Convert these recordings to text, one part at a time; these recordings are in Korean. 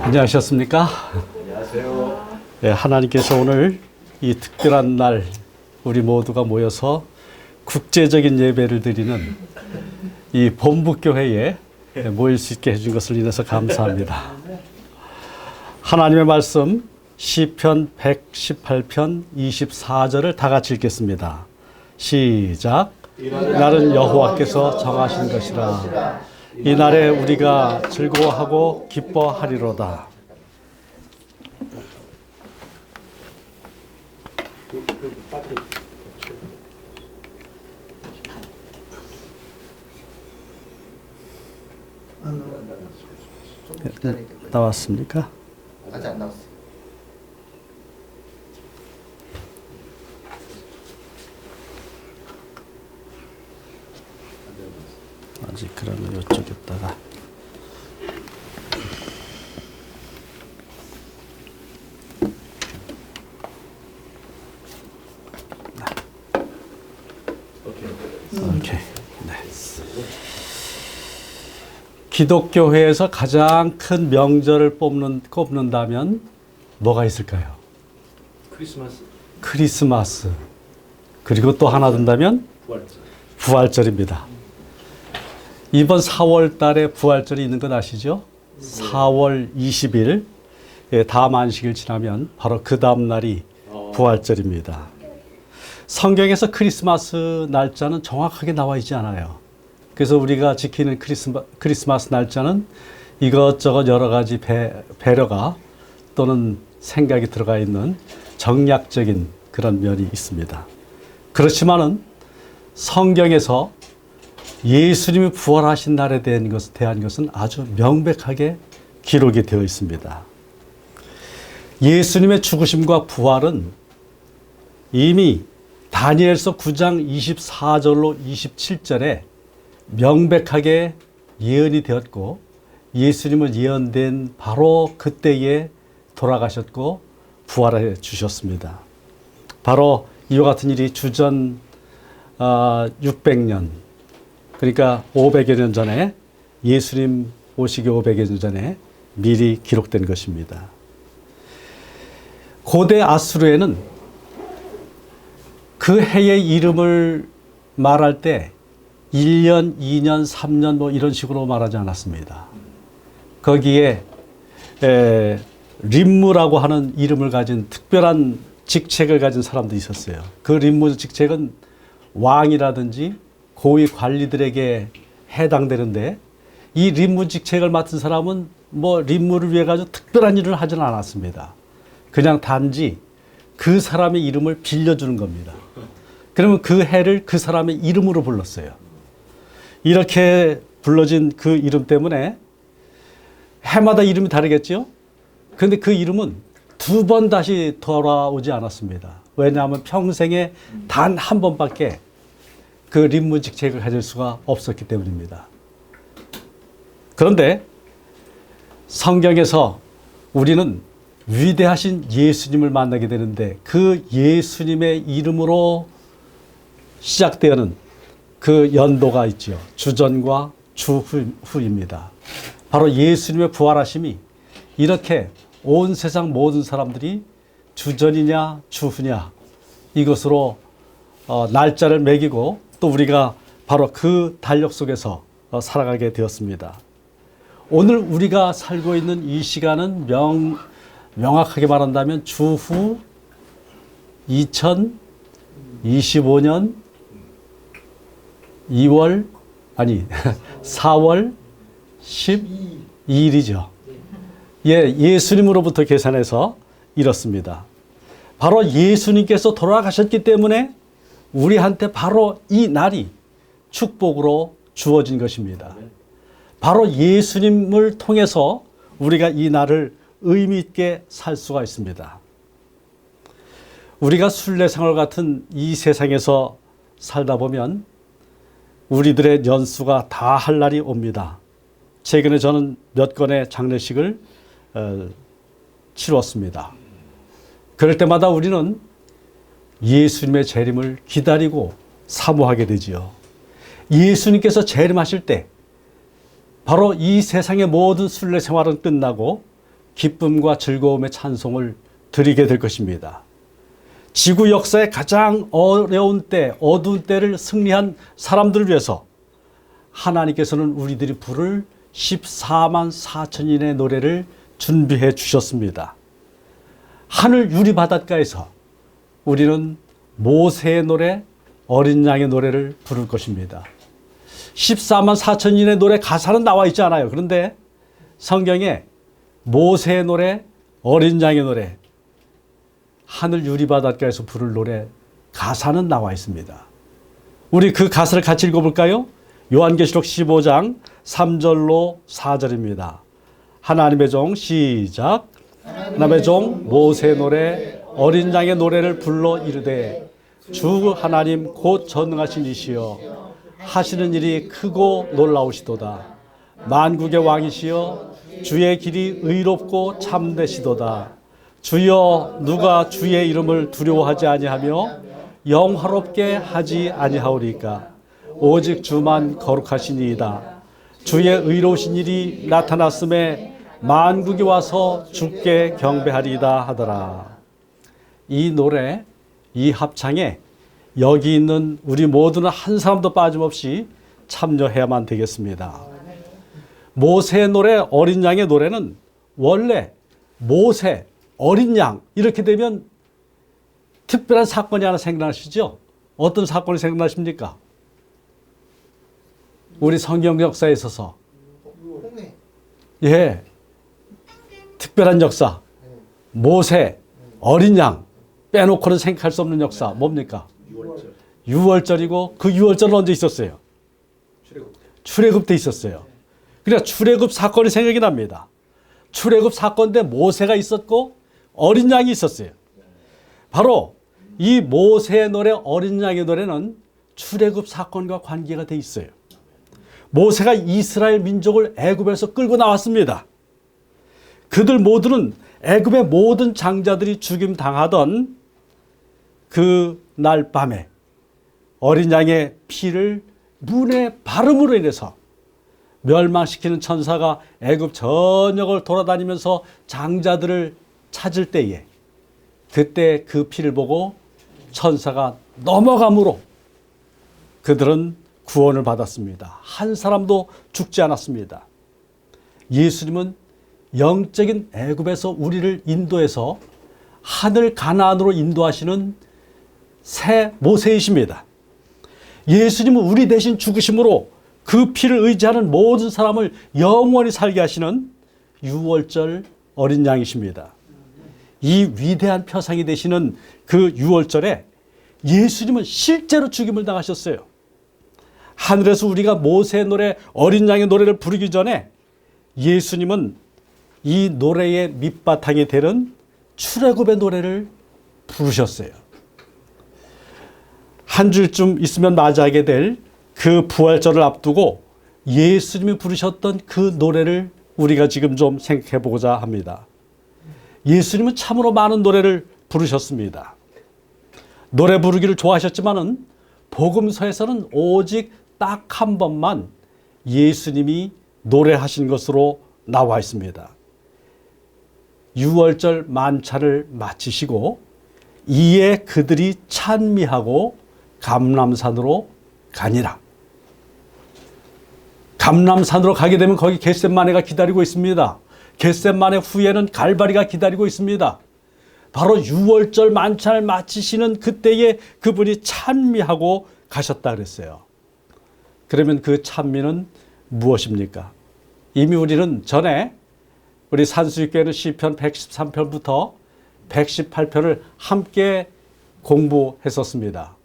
안녕하셨습니까? 안녕하세요. 네, 하나님께서 오늘 이 특별한 날 우리 모두가 모여서 국제적인 예배를 드리는 이 본부교회에 모일 수 있게 해준 것을 인해서 감사합니다. 하나님의 말씀 시편 118편 24절을 다 같이 읽겠습니다. 시작. 이날은 여호와께서 정하신 것이라. 이날에 우리가 즐거워하고 기뻐하리로다. 나왔습니까? 아직 안 나왔어요. 아직 그러면 이쪽에다가 오케이. 네. 기독교회에서 가장 큰 명절을 꼽는다면 뭐가 있을까요? 크리스마스. 그리고 또 하나 든다면 부활절입니다. 이번 4월 달에 부활절이 있는 건 아시죠? 4월 20일, 다음 안식일 지나면 바로 그 다음 날이 부활절입니다. 성경에서 크리스마스 날짜는 정확하게 나와 있지 않아요. 그래서 우리가 지키는 크리스마스 날짜는 이것저것 여러 가지 배려가 또는 생각이 들어가 있는 정략적인 그런 면이 있습니다. 그렇지만은 성경에서 예수님이 부활하신 날에 대한 것은 아주 명백하게 기록이 되어 있습니다. 예수님의 죽으심과 부활은 이미 다니엘서 9장 24절로 27절에 명백하게 예언이 되었고 예수님은 예언된 바로 그때에 돌아가셨고 부활해 주셨습니다. 바로 이와 같은 일이 주전 600년 그러니까 500여 년 전에 예수님 오시기 500여 년 전에 미리 기록된 것입니다. 고대 아수르에는 그 해의 이름을 말할 때 1년, 2년, 3년 뭐 이런 식으로 말하지 않았습니다. 거기에 림무라고 하는 이름을 가진 특별한 직책을 가진 사람도 있었어요. 그 림무 직책은 왕이라든지 고위 관리들에게 해당되는데 이 림무 직책을 맡은 사람은 뭐 림무를 위해 가지고 특별한 일을 하지는 않았습니다. 그냥 단지 그 사람의 이름을 빌려주는 겁니다. 그러면 그 해를 그 사람의 이름으로 불렀어요. 이렇게 불러진 그 이름 때문에 해마다 이름이 다르겠죠? 그런데 그 이름은 두 번 다시 돌아오지 않았습니다. 왜냐하면 평생에 단 한 번밖에 그 림무 직책을 가질 수가 없었기 때문입니다. 그런데 성경에서 우리는 위대하신 예수님을 만나게 되는데 그 예수님의 이름으로 시작되는 그 연도가 있죠. 주전과 주후입니다. 바로 예수님의 부활하심이 이렇게 온 세상 모든 사람들이 주전이냐 주후냐 이것으로 날짜를 매기고 또 우리가 바로 그 달력 속에서 살아가게 되었습니다. 오늘 우리가 살고 있는 이 시간은 명확하게 말한다면 주후 2025년 4월 12일이죠. 예수님으로부터 계산해서 이렇습니다. 바로 예수님께서 돌아가셨기 때문에 우리한테 바로 이 날이 축복으로 주어진 것입니다. 바로 예수님을 통해서 우리가 이 날을 의미 있게 살 수가 있습니다. 우리가 순례생활 같은 이 세상에서 살다 보면 우리들의 연수가 다 할 날이 옵니다. 최근에 저는 몇 건의 장례식을 치렀습니다. 그럴 때마다 우리는 예수님의 재림을 기다리고 사모하게 되지요. 예수님께서 재림하실 때 바로 이 세상의 모든 순례 생활은 끝나고 기쁨과 즐거움의 찬송을 드리게 될 것입니다. 지구 역사의 가장 어려운 때, 어두운 때를 승리한 사람들을 위해서 하나님께서는 우리들이 부를 14만 4천인의 노래를 준비해 주셨습니다. 하늘 유리 바닷가에서 우리는 모세의 노래, 어린 양의 노래를 부를 것입니다. 14만 4천인의 노래 가사는 나와 있지 않아요. 그런데 성경에 모세의 노래, 어린 양의 노래, 하늘 유리 바닷가에서 부를 노래 가사는 나와 있습니다. 우리 그 가사를 같이 읽어볼까요? 요한계시록 15장 3절로 4절입니다. 하나님의 종 시작. 하나님의 종 모세의 노래 어린 양의 노래를 불러 이르되 주 하나님 곧 전능하신 이시여 하시는 일이 크고 놀라우시도다. 만국의 왕이시여 주의 길이 의롭고 참되시도다. 주여 누가 주의 이름을 두려워하지 아니하며 영화롭게 하지 아니하오리까. 오직 주만 거룩하시니이다. 주의 의로우신 일이 나타났음에 만국이 와서 주께 경배하리이다 하더라. 이 노래, 이 합창에 여기 있는 우리 모두는 한 사람도 빠짐없이 참여해야만 되겠습니다. 모세의 노래, 어린 양의 노래는 원래 모세, 어린 양 이렇게 되면 특별한 사건이 하나 생각나시죠? 어떤 사건이 생각나십니까? 우리 성경 역사에 있어서 예, 특별한 역사, 모세, 어린 양 빼놓고는 생각할 수 없는 역사 뭡니까? 6월절이고 그 6월절은 언제 있었어요? 출애굽 때 있었어요. 그러니까 출애굽 사건이 생각이 납니다. 출애굽 사건 때 모세가 있었고 어린 양이 있었어요. 바로 이 모세의 노래, 어린 양의 노래는 출애굽 사건과 관계가 돼 있어요. 모세가 이스라엘 민족을 애굽에서 끌고 나왔습니다. 그들 모두는 애굽의 모든 장자들이 죽임 당하던 그 날 밤에 어린 양의 피를 문에 바름으로 인해서 멸망시키는 천사가 애굽 전역을 돌아다니면서 장자들을 찾을 때에 그때 그 피를 보고 천사가 넘어감으로 그들은 구원을 받았습니다. 한 사람도 죽지 않았습니다. 예수님은 영적인 애굽에서 우리를 인도해서 하늘 가나안으로 인도하시는 새 모세이십니다. 예수님은 우리 대신 죽으심으로 그 피를 의지하는 모든 사람을 영원히 살게 하시는 유월절 어린 양이십니다. 이 위대한 표상이 되시는 그 유월절에 예수님은 실제로 죽임을 당하셨어요. 하늘에서 우리가 모세의 노래, 어린 양의 노래를 부르기 전에 예수님은 이 노래의 밑바탕이 되는 출애굽의 노래를 부르셨어요. 한 주일쯤 있으면 맞이하게 될 그 부활절을 앞두고 예수님이 부르셨던 그 노래를 우리가 지금 좀 생각해 보고자 합니다. 예수님은 참으로 많은 노래를 부르셨습니다. 노래 부르기를 좋아하셨지만은 복음서에서는 오직 딱 한 번만 예수님이 노래하신 것으로 나와 있습니다. 유월절 만찬을 마치시고 이에 그들이 찬미하고 감람산으로 가니라. 감람산으로 가게 되면 거기 겟셋마네가 기다리고 있습니다. 겟셋마네 후에는 갈바리가 기다리고 있습니다. 바로 유월절 만찬을 마치시는 그때에 그분이 찬미하고 가셨다 그랬어요. 그러면 그 찬미는 무엇입니까? 이미 우리는 전에 우리 산수교회는 시편 113편부터 118편을 함께 공부했었습니다.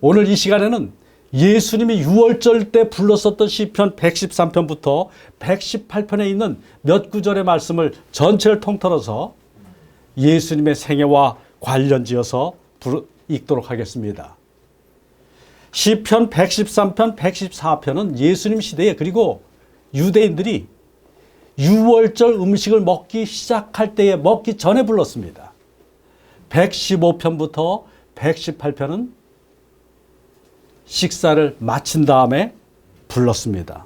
오늘 이 시간에는 예수님이 유월절 때 불렀었던 시편 113편부터 118편에 있는 몇 구절의 말씀을 전체를 통틀어서 예수님의 생애와 관련지어서 읽도록 하겠습니다. 시편 113편, 114편은 예수님 시대에 그리고 유대인들이 유월절 음식을 먹기 시작할 때에 먹기 전에 불렀습니다. 115편부터 118편은 식사를 마친 다음에 불렀습니다.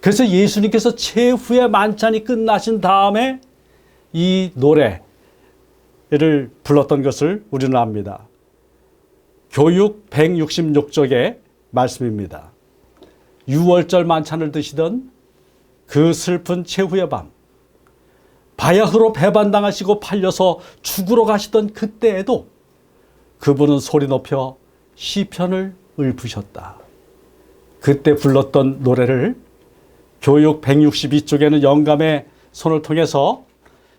그래서 예수님께서 최후의 만찬이 끝나신 다음에 이 노래를 불렀던 것을 우리는 압니다. 교육 166쪽의 말씀입니다. 유월절 만찬을 드시던 그 슬픈 최후의 밤, 바야흐로 배반당하시고 팔려서 죽으러 가시던 그때에도 그분은 소리 높여 시편을 읊으셨다. 그때 불렀던 노래를 교육 162쪽에는 영감의 손을 통해서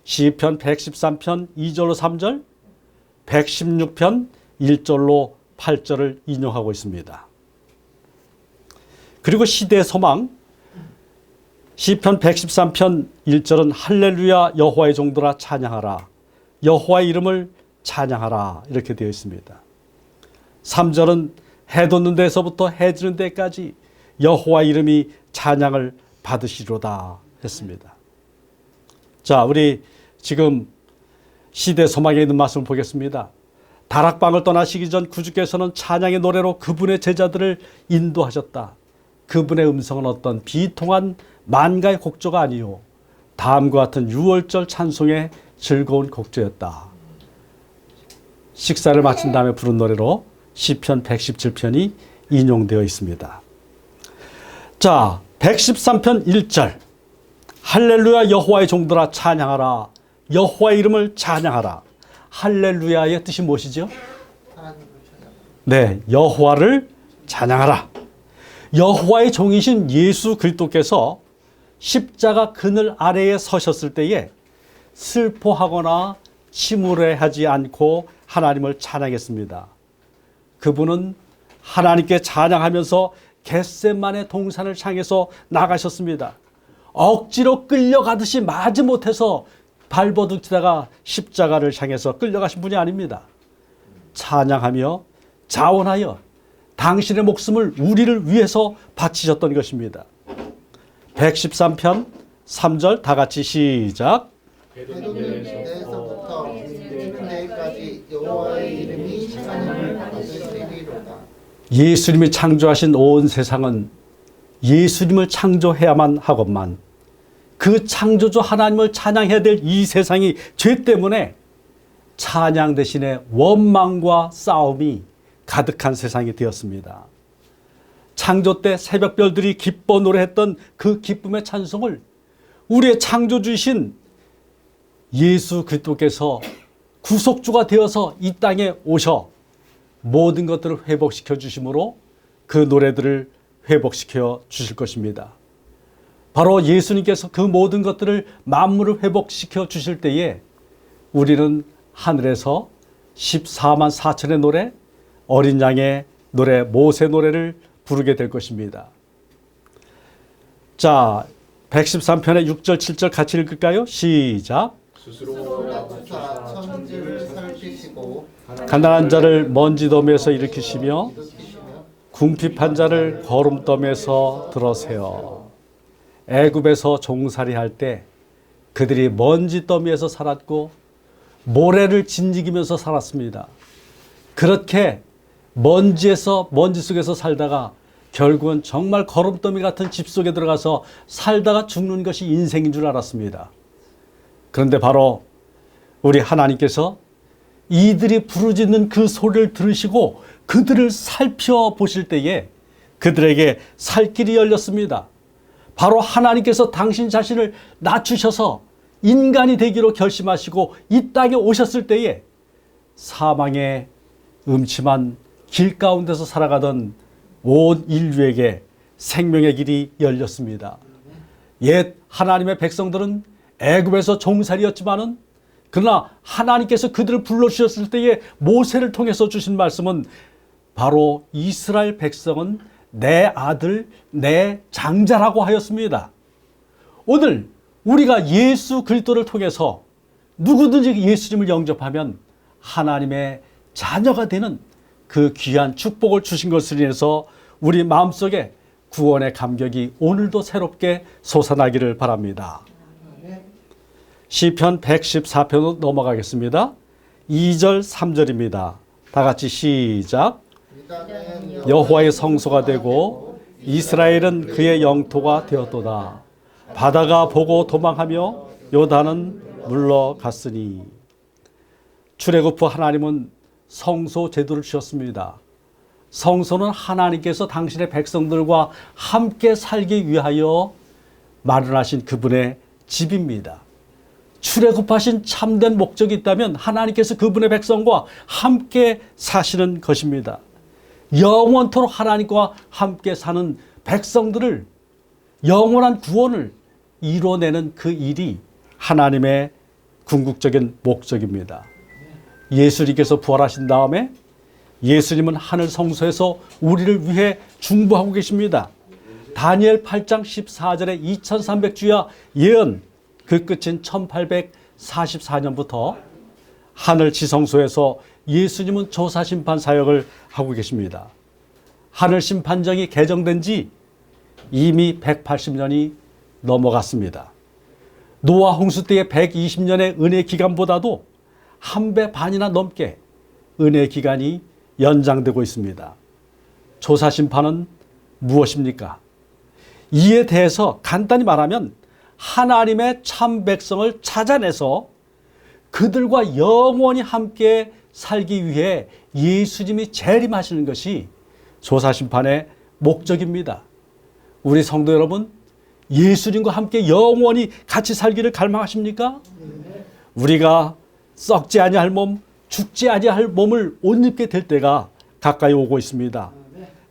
시편 113편 2절로 3절, 116편 1절로 8절을 인용하고 있습니다. 그리고 시대의 소망, 시편 113편 1절은 할렐루야 여호와의 종들아 찬양하라, 여호와의 이름을 찬양하라 이렇게 되어 있습니다. 3절은 해 돋는 데서부터 해 지는 데까지 여호와의 이름이 찬양을 받으시로다 했습니다. 자, 우리 지금 시대 소망에 있는 말씀을 보겠습니다. 다락방을 떠나시기 전 구주께서는 찬양의 노래로 그분의 제자들을 인도하셨다. 그분의 음성은 어떤 비통한 만가의 곡조가 아니요 다음과 같은 유월절 찬송의 즐거운 곡조였다. 식사를 마친 다음에 부른 노래로 시편 117편이 인용되어 있습니다. 자, 113편 1절 할렐루야 여호와의 종들아 찬양하라, 여호와의 이름을 찬양하라. 할렐루야의 뜻이 무엇이죠? 네, 여호와를 찬양하라. 여호와의 종이신 예수 그리스도께서 십자가 그늘 아래에 서셨을 때에 슬퍼하거나 침울해하지 않고 하나님을 찬양했습니다. 그분은 하나님께 찬양하면서 겟세마네 동산을 향해서 나가셨습니다. 억지로 끌려가듯이 마지못해서 발버둥치다가 십자가를 향해서 끌려가신 분이 아닙니다. 찬양하며 자원하여 당신의 목숨을 우리를 위해서 바치셨던 것입니다. 113편 3절 다 같이 시작. 때에서부터 때까지 여호와의 이름이 찬양을 받으시리로다. 예수님이 창조하신 온 세상은 예수님을 창조해야만 하건만 그 창조주 하나님을 찬양해야 될 이 세상이 죄 때문에 찬양 대신에 원망과 싸움이 가득한 세상이 되었습니다. 창조 때 새벽별들이 기뻐 노래했던 그 기쁨의 찬송을 우리의 창조주이신 예수 그리스도께서 구속주가 되어서 이 땅에 오셔 모든 것들을 회복시켜 주심으로 그 노래들을 회복시켜 주실 것입니다. 바로 예수님께서 그 모든 것들을 만물을 회복시켜 주실 때에 우리는 하늘에서 14만 4천의 노래, 어린 양의 노래, 모세 노래를 부르게 될 것입니다. 자, 113편의 6절 7절 같이 읽을까요? 시작. 스스로 낮추사 천지를 살피시고 가난한 자를 먼지더미에서 일으키시며 궁핍한 자를 거름더미에서 들어세요. 애굽에서 종살이 할 때 그들이 먼지더미에서 살았고 모래를 진지기면서 살았습니다. 그렇게 먼지 속에서 살다가 결국은 정말 거름더미 같은 집 속에 들어가서 살다가 죽는 것이 인생인 줄 알았습니다. 그런데 바로 우리 하나님께서 이들이 부르짖는 그 소리를 들으시고 그들을 살펴보실 때에 그들에게 살 길이 열렸습니다. 바로 하나님께서 당신 자신을 낮추셔서 인간이 되기로 결심하시고 이 땅에 오셨을 때에 사망의 음침한 길 가운데서 살아가던 온 인류에게 생명의 길이 열렸습니다. 옛 하나님의 백성들은 애굽에서 종살이였지만은 그러나 하나님께서 그들을 불러주셨을 때에 모세를 통해서 주신 말씀은 바로 이스라엘 백성은 내 아들, 내 장자라고 하였습니다. 오늘 우리가 예수 그리스도를 통해서 누구든지 예수님을 영접하면 하나님의 자녀가 되는 그 귀한 축복을 주신 것을 인해서 우리 마음속에 구원의 감격이 오늘도 새롭게 솟아나기를 바랍니다. 시편 114편으로 넘어가겠습니다. 2절 3절입니다. 다 같이 시작. 여호와의 성소가 되고 이스라엘은 그의 영토가 되었도다. 바다가 보고 도망하며 요단은 물러갔으니. 출애굽 후 하나님은 성소 제도를 주셨습니다. 성소는 하나님께서 당신의 백성들과 함께 살기 위하여 마련하신 그분의 집입니다. 출애굽하신 참된 목적이 있다면 하나님께서 그분의 백성과 함께 사시는 것입니다. 영원토록 하나님과 함께 사는 백성들을 영원한 구원을 이뤄내는 그 일이 하나님의 궁극적인 목적입니다. 예수님께서 부활하신 다음에 예수님은 하늘 성소에서 우리를 위해 중보하고 계십니다. 다니엘 8장 14절에 2300주야 예언, 그 끝인 1844년부터 하늘 지성소에서 예수님은 조사심판 사역을 하고 계십니다. 하늘 심판정이 개정된 지 이미 180년이 넘어갔습니다. 노아 홍수 때의 120년의 은혜 기간보다도 한 배 반이나 넘게 은혜 기간이 연장되고 있습니다. 조사심판은 무엇입니까? 이에 대해서 간단히 말하면 하나님의 참 백성을 찾아내서 그들과 영원히 함께 살기 위해 예수님이 재림하시는 것이 조사심판의 목적입니다. 우리 성도 여러분, 예수님과 함께 영원히 같이 살기를 갈망하십니까? 우리가 썩지 아니할 몸, 죽지 아니할 몸을 옷 입게 될 때가 가까이 오고 있습니다.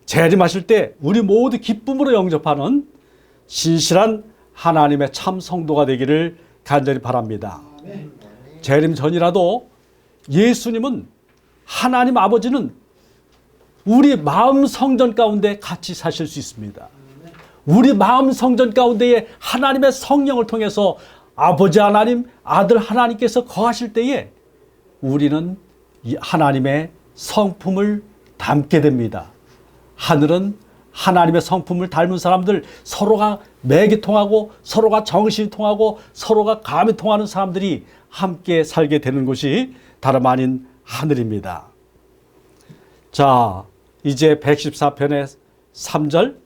재림하실 때 우리 모두 기쁨으로 영접하는 신실한 하나님의 참 성도가 되기를 간절히 바랍니다. 재림 전이라도 예수님은, 하나님 아버지는 우리 마음 성전 가운데 같이 사실 수 있습니다. 우리 마음 성전 가운데에 하나님의 성령을 통해서 아버지 하나님, 아들 하나님께서 거하실 때에 우리는 하나님의 성품을 담게 됩니다. 하늘은 하나님의 성품을 닮은 사람들, 서로가 맥이 통하고 서로가 정신이 통하고 서로가 감이 통하는 사람들이 함께 살게 되는 곳이 다름 아닌 하늘입니다. 자, 이제 114편의 3절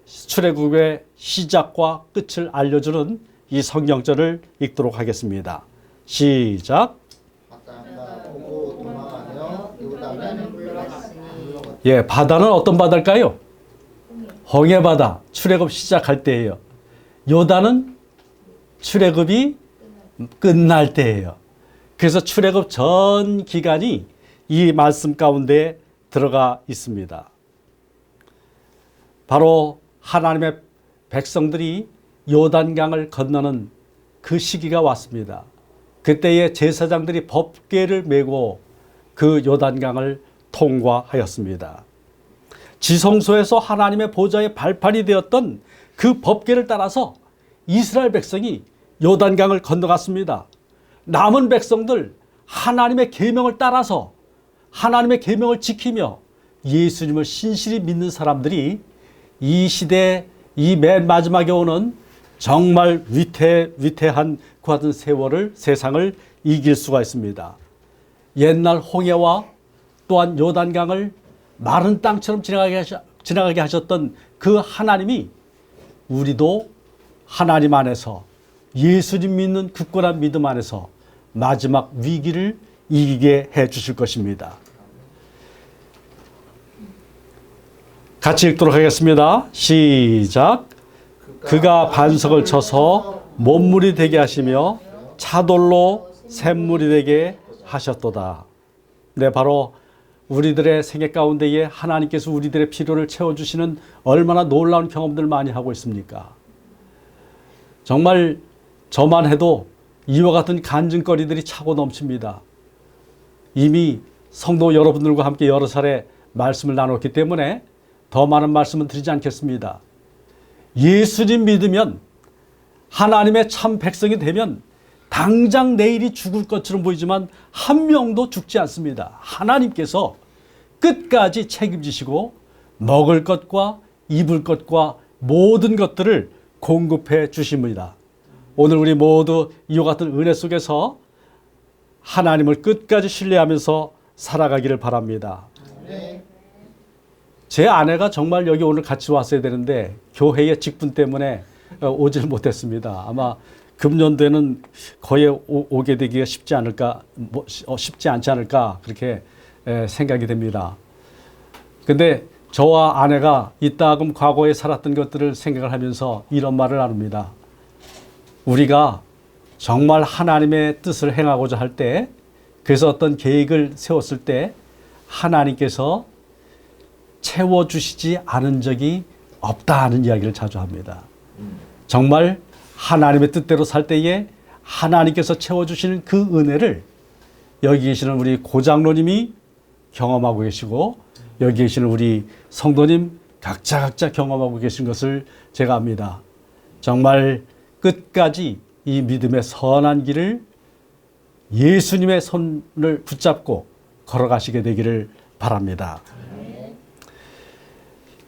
출애굽의 시작과 끝을 알려주는 이 성경절을 읽도록 하겠습니다. 시작. 바다가 보고 도망하며 요단은 물러갔으니. 예, 바다는 어떤 바다일까요? 홍해바다. 출애굽 시작할 때예요. 요단은 출애굽이 끝날 때예요. 그래서 출애굽 전 기간이 이 말씀 가운데 들어가 있습니다. 바로 하나님의 백성들이 요단강을 건너는 그 시기가 왔습니다. 그때에 제사장들이 법궤를 메고 그 요단강을 통과하였습니다. 지성소에서 하나님의 보좌의 발판이 되었던 그 법궤를 따라서 이스라엘 백성이 요단강을 건너갔습니다. 남은 백성들 하나님의 계명을 따라서 하나님의 계명을 지키며 예수님을 신실히 믿는 사람들이 이 시대, 이 맨 마지막에 오는 정말 위태한 그 같은 세상을 이길 수가 있습니다. 옛날 홍해와 또한 요단강을 마른 땅처럼 지나가게 하셨던 그 하나님이 우리도 하나님 안에서 예수님 믿는 굳건한 믿음 안에서 마지막 위기를 이기게 해 주실 것입니다. 같이 읽도록 하겠습니다. 시작. 그가 반석을 쳐서 못물이 되게 하시며 차돌로 샘물이 되게 하셨도다. 네, 바로 우리들의 생애 가운데에 하나님께서 우리들의 필요를 채워주시는 얼마나 놀라운 경험들 많이 하고 있습니까? 정말 저만 해도 이와 같은 간증거리들이 차고 넘칩니다. 이미 성도 여러분들과 함께 여러 차례 말씀을 나눴기 때문에 더 많은 말씀은 드리지 않겠습니다. 예수님 믿으면, 하나님의 참 백성이 되면 당장 내일이 죽을 것처럼 보이지만 한 명도 죽지 않습니다. 하나님께서 끝까지 책임지시고 먹을 것과 입을 것과 모든 것들을 공급해 주십니다. 오늘 우리 모두 이와 같은 은혜 속에서 하나님을 끝까지 신뢰하면서 살아가기를 바랍니다. 제 아내가 정말 여기 오늘 같이 왔어야 되는데 교회의 직분 때문에 오질 못했습니다. 아마 금년도에는 거의 오게 되기가 쉽지 않을까, 쉽지 않지 않을까 그렇게 생각이 됩니다. 근데 저와 아내가 이따금 과거에 살았던 것들을 생각을 하면서 이런 말을 나눕니다. 우리가 정말 하나님의 뜻을 행하고자 할 때, 그래서 어떤 계획을 세웠을 때 하나님께서 채워주시지 않은 적이 없다 하는 이야기를 자주 합니다. 정말 하나님의 뜻대로 살 때에 하나님께서 채워주시는 그 은혜를 여기 계시는 우리 고장로님이 경험하고 계시고 여기 계시는 우리 성도님 각자 경험하고 계신 것을 제가 압니다. 정말 끝까지 이 믿음의 선한 길을 예수님의 손을 붙잡고 걸어가시게 되기를 바랍니다.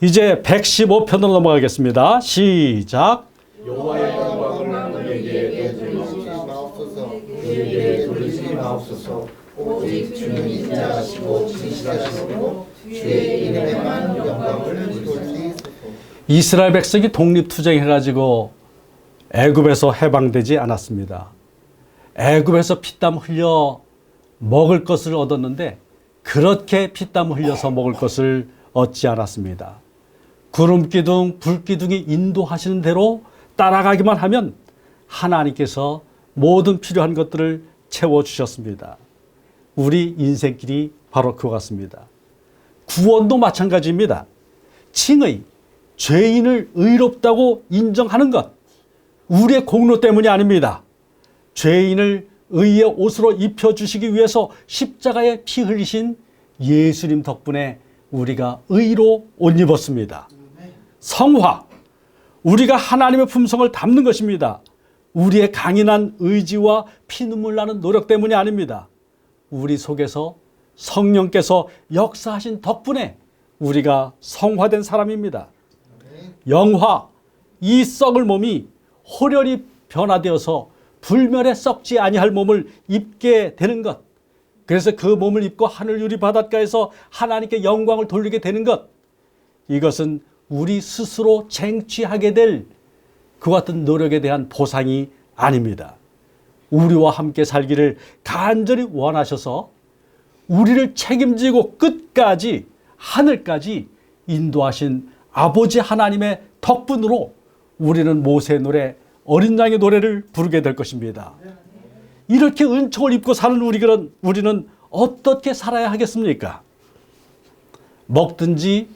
이제 115편으로 넘어가겠습니다. 시작. 여호와의 영광을 우리에게 돌리지 마옵소서. 우리에게 돌리지 마옵소서. 오직 주는 인자하시고 진실하시고 주의 이름에만 영광을 돌리소서. 이스라엘 백성이 독립투쟁해가지고 애굽에서 해방되지 않았습니다. 애굽에서 피땀 흘려 먹을 것을 얻었는데 그렇게 피땀 흘려서 먹을 것을 얻지 않았습니다. 구름기둥, 불기둥이 인도하시는 대로 따라가기만 하면 하나님께서 모든 필요한 것들을 채워주셨습니다. 우리 인생길이 바로 그와 같습니다. 구원도 마찬가지입니다. 칭의, 죄인을 의롭다고 인정하는 것, 우리의 공로 때문이 아닙니다. 죄인을 의의 옷으로 입혀주시기 위해서 십자가에 피 흘리신 예수님 덕분에 우리가 의로 옷 입었습니다. 성화, 우리가 하나님의 품성을 담는 것입니다. 우리의 강인한 의지와 피눈물 나는 노력 때문이 아닙니다. 우리 속에서 성령께서 역사하신 덕분에 우리가 성화된 사람입니다. 영화, 이 썩을 몸이 호련히 변화되어서 불멸에 썩지 아니할 몸을 입게 되는 것, 그래서 그 몸을 입고 하늘 유리 바닷가에서 하나님께 영광을 돌리게 되는 것, 이것은 우리 스스로 쟁취하게 될 그 같은 노력에 대한 보상이 아닙니다. 우리와 함께 살기를 간절히 원하셔서 우리를 책임지고 끝까지 하늘까지 인도하신 아버지 하나님의 덕분으로 우리는 모세의 노래, 어린 양의 노래를 부르게 될 것입니다. 이렇게 은총을 입고 사는 우리는 어떻게 살아야 하겠습니까? 먹든지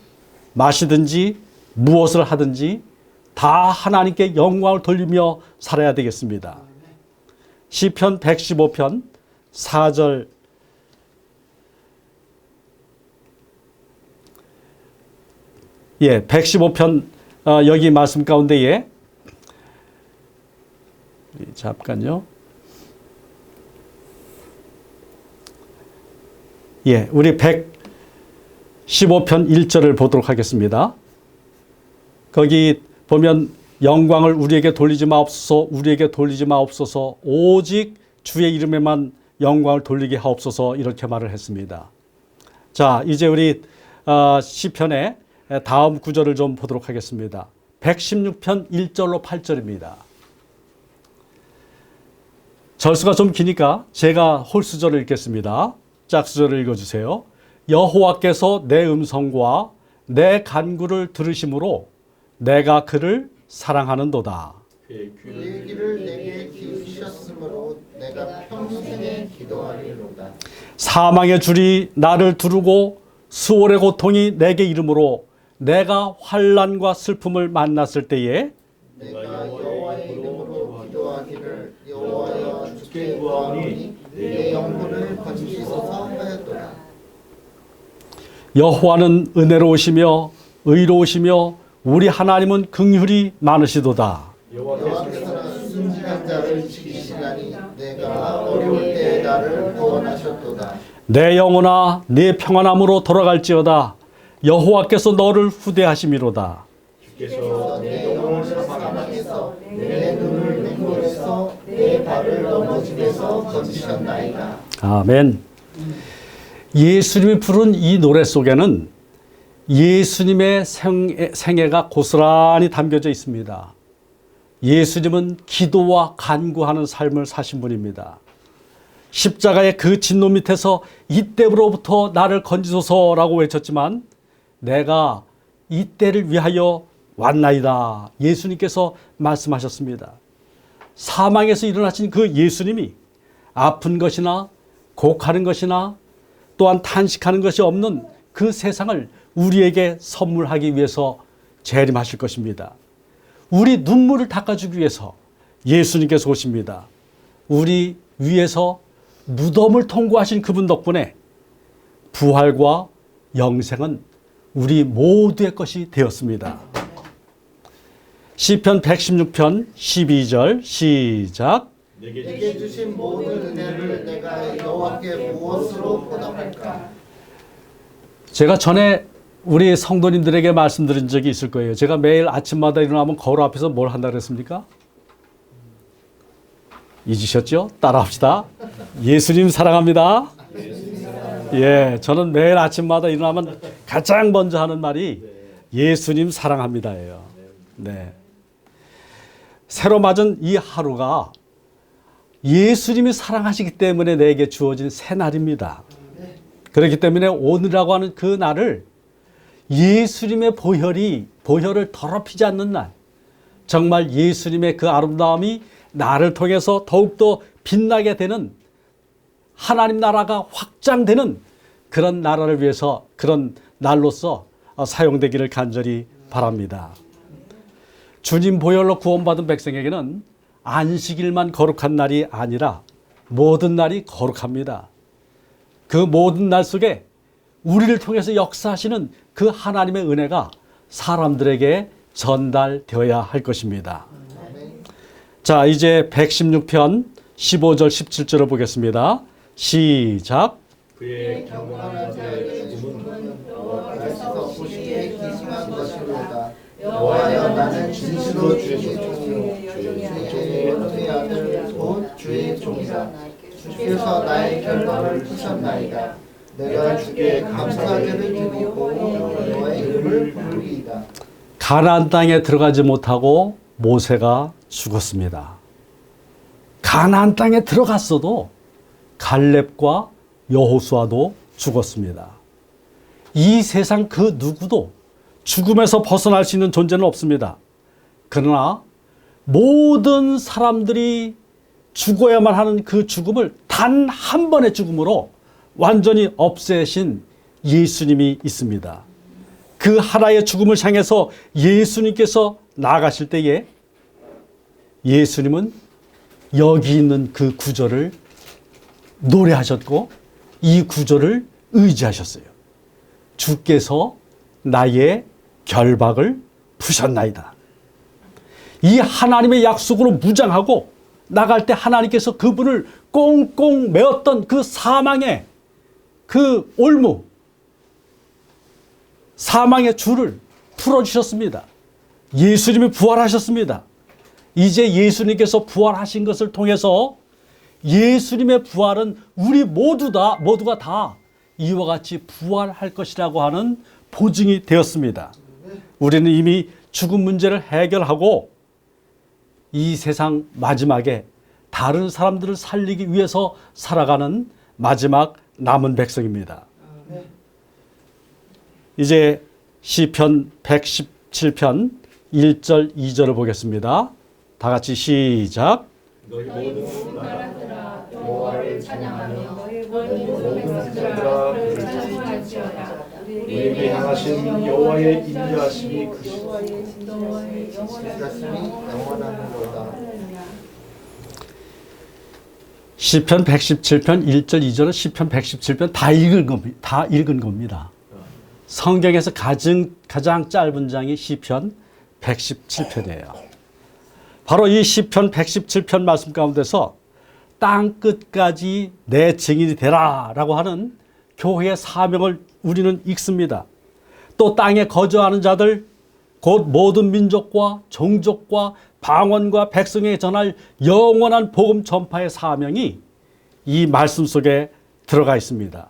마시든지 무엇을 하든지 다 하나님께 영광을 돌리며 살아야 되겠습니다. 시편 115편 4절 예, 115편 여기 말씀 가운데에 잠깐요. 예, 우리 115편 1절을 보도록 하겠습니다. 거기 보면 영광을 우리에게 돌리지 마옵소서, 우리에게 돌리지 마옵소서, 오직 주의 이름에만 영광을 돌리게 하옵소서, 이렇게 말을 했습니다. 자, 이제 우리 시편의 다음 구절을 좀 보도록 하겠습니다. 116편 1절로 8절입니다. 절수가 좀 기니까 제가 홀수절을 읽겠습니다. 짝수절을 읽어주세요. 여호와께서 내 음성과 내 간구를 들으심으로 내가 그를 사랑하는도다. 그의 길을 내게 기우셨으므로 내가 평생에 기도하리로다. 사망의 줄이 나를 두르고 수월의 고통이 내게 이르므로 내가 환난과 슬픔을 만났을 때에 내가 여호와의 이름으로 기도하기를 여호와여 주께 구하오니 내 영혼을 건지소서 하였도다. 여호와는 은혜로우시며 의로우시며 우리 하나님은 긍휼이 많으시도다. 여호와께서는 순진한 자를 지키시나니 내가 어려울 때 나를 구원하셨도다. 내 영혼아 내 평안함으로 돌아갈지어다. 여호와께서 너를 후대하심이로다. 주께서 내 영혼을 사망에서 내 눈을 눈물에서 내 발을 넘어짐에서 건지셨나이다. 아멘. 예수님이 부른 이 노래 속에는 예수님의 생애가 고스란히 담겨져 있습니다. 예수님은 기도와 간구하는 삶을 사신 분입니다. 십자가의 그 진노 밑에서 이때로부터 나를 건지소서라고 외쳤지만 내가 이때를 위하여 왔나이다. 예수님께서 말씀하셨습니다. 사망에서 일어나신 그 예수님이 아픈 것이나 곡하는 것이나 또한 탄식하는 것이 없는 그 세상을 우리에게 선물하기 위해서 재림하실 것입니다. 우리 눈물을 닦아주기 위해서 예수님께서 오십니다. 우리 위에서 무덤을 통과하신 그분 덕분에 부활과 영생은 우리 모두의 것이 되었습니다. 시편 116편 12절 시작. 내게 주신 모든 은혜를 내가 여호와께 무엇으로 보답할까? 제가 전에 우리 성도님들에게 말씀드린 적이 있을 거예요. 제가 매일 아침마다 일어나면 거울 앞에서 뭘 한다 그랬습니까? 잊으셨죠? 따라합시다. 예수님 사랑합니다. 예, 저는 매일 아침마다 일어나면 가장 먼저 하는 말이 예수님 사랑합니다예요. 네. 새로 맞은 이 하루가 예수님이 사랑하시기 때문에 내게 주어진 새 날입니다. 그렇기 때문에 오늘이라고 하는 그 날을 예수님의 보혈을 더럽히지 않는 날, 정말 예수님의 그 아름다움이 나를 통해서 더욱더 빛나게 되는 하나님 나라가 확장되는 그런 나라를 위해서 그런 날로서 사용되기를 간절히 바랍니다. 주님 보혈로 구원받은 백성에게는 안식일만 거룩한 날이 아니라 모든 날이 거룩합니다. 그 모든 날 속에 우리를 통해서 역사하시는 그 하나님의 은혜가 사람들에게 전달되어야 할 것입니다. 자, 이제 116편 15절 17절을 보겠습니다. 시작. 그의 경건한 자의 죽음은 여호와께서 보시기에 기심한 것이로다. 여호와여 나는 진실로 주의 종이요 주의 어떻게 아들 곧 주의 종이라. 주께서 나의 결박을 푸셨나이다. 내가 주께 감사하게 드리고 여호와의 이름을 부르리이다. 가나안 땅에 들어가지 못하고 모세가 죽었습니다. 가나안 땅에 들어갔어도 갈렙과 여호수아도 죽었습니다. 이 세상 그 누구도 죽음에서 벗어날 수 있는 존재는 없습니다. 그러나 모든 사람들이 죽어야만 하는 그 죽음을 단 한 번의 죽음으로 완전히 없애신 예수님이 있습니다. 그 하나의 죽음을 향해서 예수님께서 나아가실 때에 예수님은 여기 있는 그 구절을 노래하셨고 이 구절을 의지하셨어요. 주께서 나의 결박을 푸셨나이다. 이 하나님의 약속으로 무장하고 나갈 때 하나님께서 그분을 꽁꽁 메었던 그 사망의 그 올무, 사망의 줄을 풀어주셨습니다. 예수님이 부활하셨습니다. 이제 예수님께서 부활하신 것을 통해서 예수님의 부활은 우리 모두가 다 이와 같이 부활할 것이라고 하는 보증이 되었습니다. 우리는 이미 죽음 문제를 해결하고 이 세상 마지막에 다른 사람들을 살리기 위해서 살아가는 마지막 남은 백성입니다. 이제 시편 117편 1절 2절을 보겠습니다. 다 같이 시작. 너희 모든 나라들아 여호와를 찬양하며 모든 백성들아 그를 찬양할지어다. 우리에게 향하신 여호와의 인자하심이 크시다. 가슴이 영원한 거다. 시편 117편 1절 2절은 시편 117편 다 읽은 겁니다. 성경에서 가장 짧은 장이 시편 117편이에요. 바로 이 시편 117편 말씀 가운데서 땅 끝까지 내 증인이 되라 라고 하는 교회의 사명을 우리는 읽습니다. 또 땅에 거주하는 자들 곧 모든 민족과 종족과 방언과 백성에 전할 영원한 복음 전파의 사명이 이 말씀 속에 들어가 있습니다.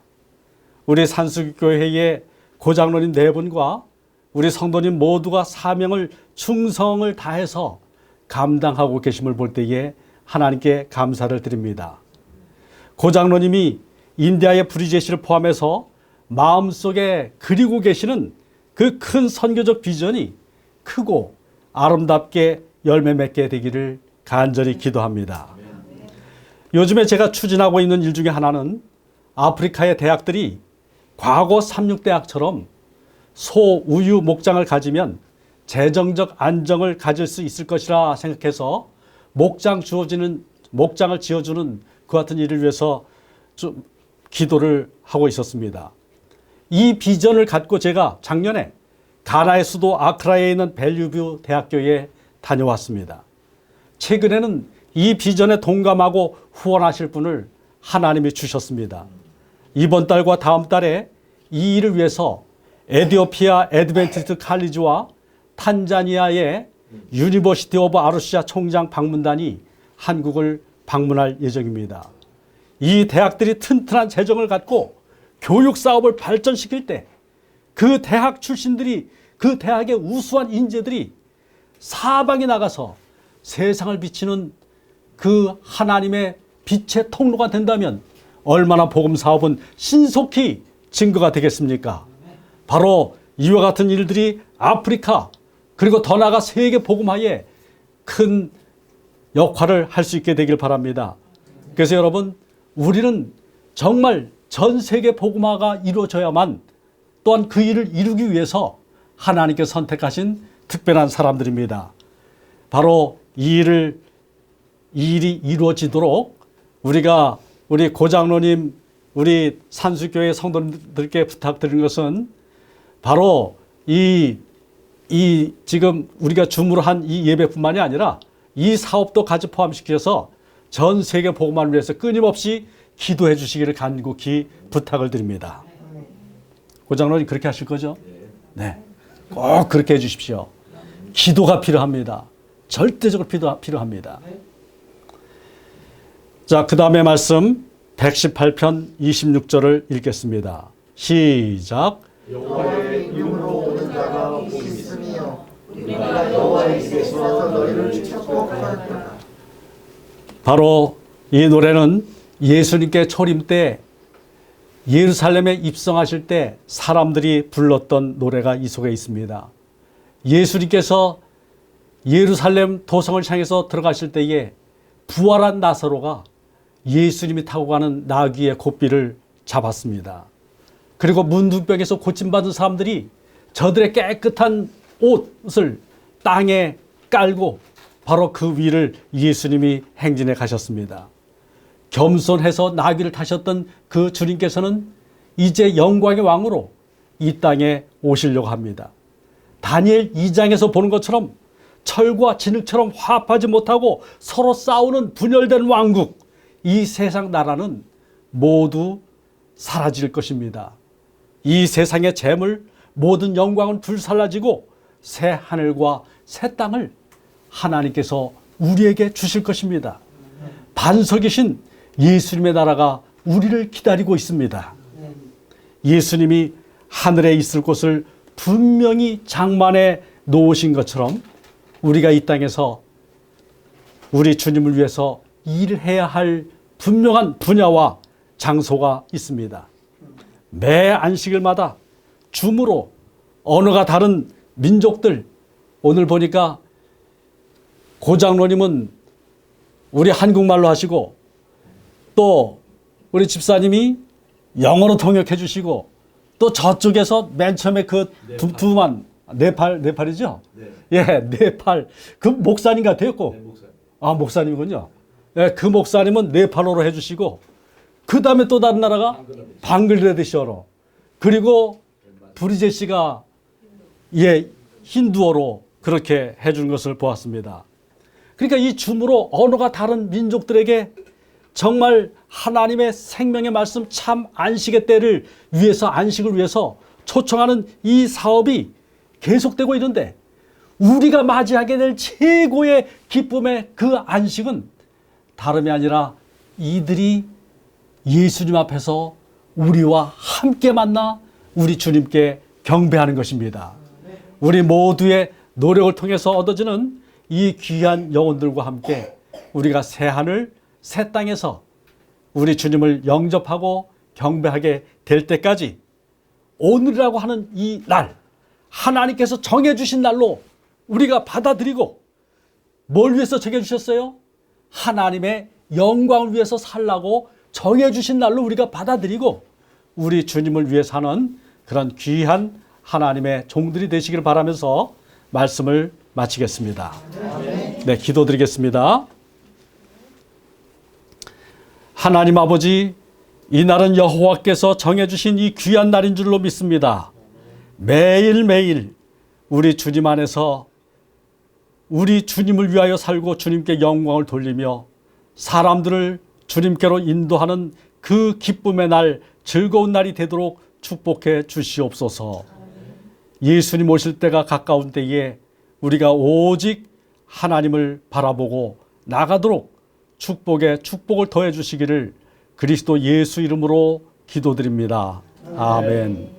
우리 산수교회의 고장로님 네 분과 우리 성도님 모두가 사명을 충성을 다해서 감당하고 계심을 볼 때에 하나님께 감사를 드립니다. 고장로님이 인디아의 브리제시를 포함해서 마음속에 그리고 계시는 그 큰 선교적 비전이 크고 아름답게 열매 맺게 되기를 간절히 기도합니다. 요즘에 제가 추진하고 있는 일 중에 하나는 아프리카의 대학들이 과거 삼육대학처럼 소우유 목장을 가지면 재정적 안정을 가질 수 있을 것이라 생각해서 목장을 지어주는 그 같은 일을 위해서 좀 기도를 하고 있었습니다. 이 비전을 갖고 제가 작년에 가나의 수도 아크라에 있는 벨류뷰 대학교에 다녀왔습니다. 최근에는 이 비전에 동감하고 후원하실 분을 하나님이 주셨습니다. 이번 달과 다음 달에 이 일을 위해서 에티오피아 애드벤티스트 칼리지와 탄자니아의 유니버시티 오브 아루시아 총장 방문단이 한국을 방문할 예정입니다. 이 대학들이 튼튼한 재정을 갖고 교육 사업을 발전시킬 때 그 대학 출신들이, 그 대학의 우수한 인재들이 사방에 나가서 세상을 비치는 그 하나님의 빛의 통로가 된다면 얼마나 복음 사업은 신속히 증거가 되겠습니까? 바로 이와 같은 일들이 아프리카 그리고 더 나아가 세계 복음화에 큰 역할을 할 수 있게 되길 바랍니다. 그래서 여러분, 우리는 정말 전 세계 복음화가 이루어져야만 또한 그 일을 이루기 위해서 하나님께서 선택하신 특별한 사람들입니다. 바로 이 일이 이루어지도록 우리가 우리 고장로님, 우리 산수교회 성도님들께 부탁드리는 것은 바로 이 지금 우리가 줌으로 한 이 예배뿐만이 아니라 이 사업도 같이 포함시켜서 전 세계 복음화를 위해서 끊임없이 기도해 주시기를 간곡히 부탁을 드립니다. 고장로님 그렇게 하실 거죠? 네. 꼭 그렇게 해 주십시오. 기도가 필요합니다. 절대적으로 필요합니다. 자, 그 다음에 말씀 118편 26절을 읽겠습니다. 시작. 여호와의 이름으로 오는 자가 복이 있으며 우리가 여호와의 입에서 너희를 축복하리라. 바로 이 노래는 예수님께 초림 때 예루살렘에 입성하실 때 사람들이 불렀던 노래가 이 속에 있습니다. 예수님께서 예루살렘 도성을 향해서 들어가실 때에 부활한 나사로가 예수님이 타고 가는 나귀의 고삐를 잡았습니다. 그리고 문둥병에서 고침받은 사람들이 저들의 깨끗한 옷을 땅에 깔고 바로 그 위를 예수님이 행진해 가셨습니다. 겸손해서 나귀를 타셨던 그 주님께서는 이제 영광의 왕으로 이 땅에 오시려고 합니다. 다니엘 2장에서 보는 것처럼 철과 진흙처럼 화합하지 못하고 서로 싸우는 분열된 왕국, 이 세상 나라는 모두 사라질 것입니다. 이 세상의 재물, 모든 영광은 불살라지고 새 하늘과 새 땅을 하나님께서 우리에게 주실 것입니다. 반석이신 예수님의 나라가 우리를 기다리고 있습니다. 예수님이 하늘에 있을 곳을 분명히 장만해 놓으신 것처럼 우리가 이 땅에서 우리 주님을 위해서 일해야 할 분명한 분야와 장소가 있습니다. 매 안식일마다 줌으로 언어가 다른 민족들, 오늘 보니까 고장로님은 우리 한국말로 하시고 또 우리 집사님이 영어로 통역해 주시고 또 저쪽에서 맨 처음에 그 두만 네팔이죠? 네. 예, 네팔 그 목사님 같아요. 네, 목사님. 아, 목사님이군요. 예, 그 목사님은 네팔어로 해 주시고 그 다음에 또 다른 나라가 방글라데시어로, 그리고 브리제 씨가 예, 힌두어로 그렇게 해 주는 것을 보았습니다. 그러니까 이 줌으로 언어가 다른 민족들에게 정말 하나님의 생명의 말씀, 참 안식의 때를 위해서, 안식을 위해서 초청하는 이 사업이 계속되고 있는데, 우리가 맞이하게 될 최고의 기쁨의 그 안식은 다름이 아니라 이들이 예수님 앞에서 우리와 함께 만나 우리 주님께 경배하는 것입니다. 우리 모두의 노력을 통해서 얻어지는 이 귀한 영혼들과 함께 우리가 새 하늘, 새 땅에서 우리 주님을 영접하고 경배하게 될 때까지 오늘이라고 하는 이 날, 하나님께서 정해주신 날로 우리가 받아들이고, 뭘 위해서 정해주셨어요? 하나님의 영광을 위해서 살라고 정해주신 날로 우리가 받아들이고 우리 주님을 위해 사는 그런 귀한 하나님의 종들이 되시기를 바라면서 말씀을 마치겠습니다. 네, 기도드리겠습니다. 하나님 아버지, 이 날은 여호와께서 정해주신 이 귀한 날인 줄로 믿습니다. 매일매일 우리 주님 안에서 우리 주님을 위하여 살고 주님께 영광을 돌리며 사람들을 주님께로 인도하는 그 기쁨의 날, 즐거운 날이 되도록 축복해 주시옵소서. 예수님 오실 때가 가까운 때에 우리가 오직 하나님을 바라보고 나가도록 축복에 축복을 더해 주시기를 그리스도 예수 이름으로 기도드립니다. 아멘.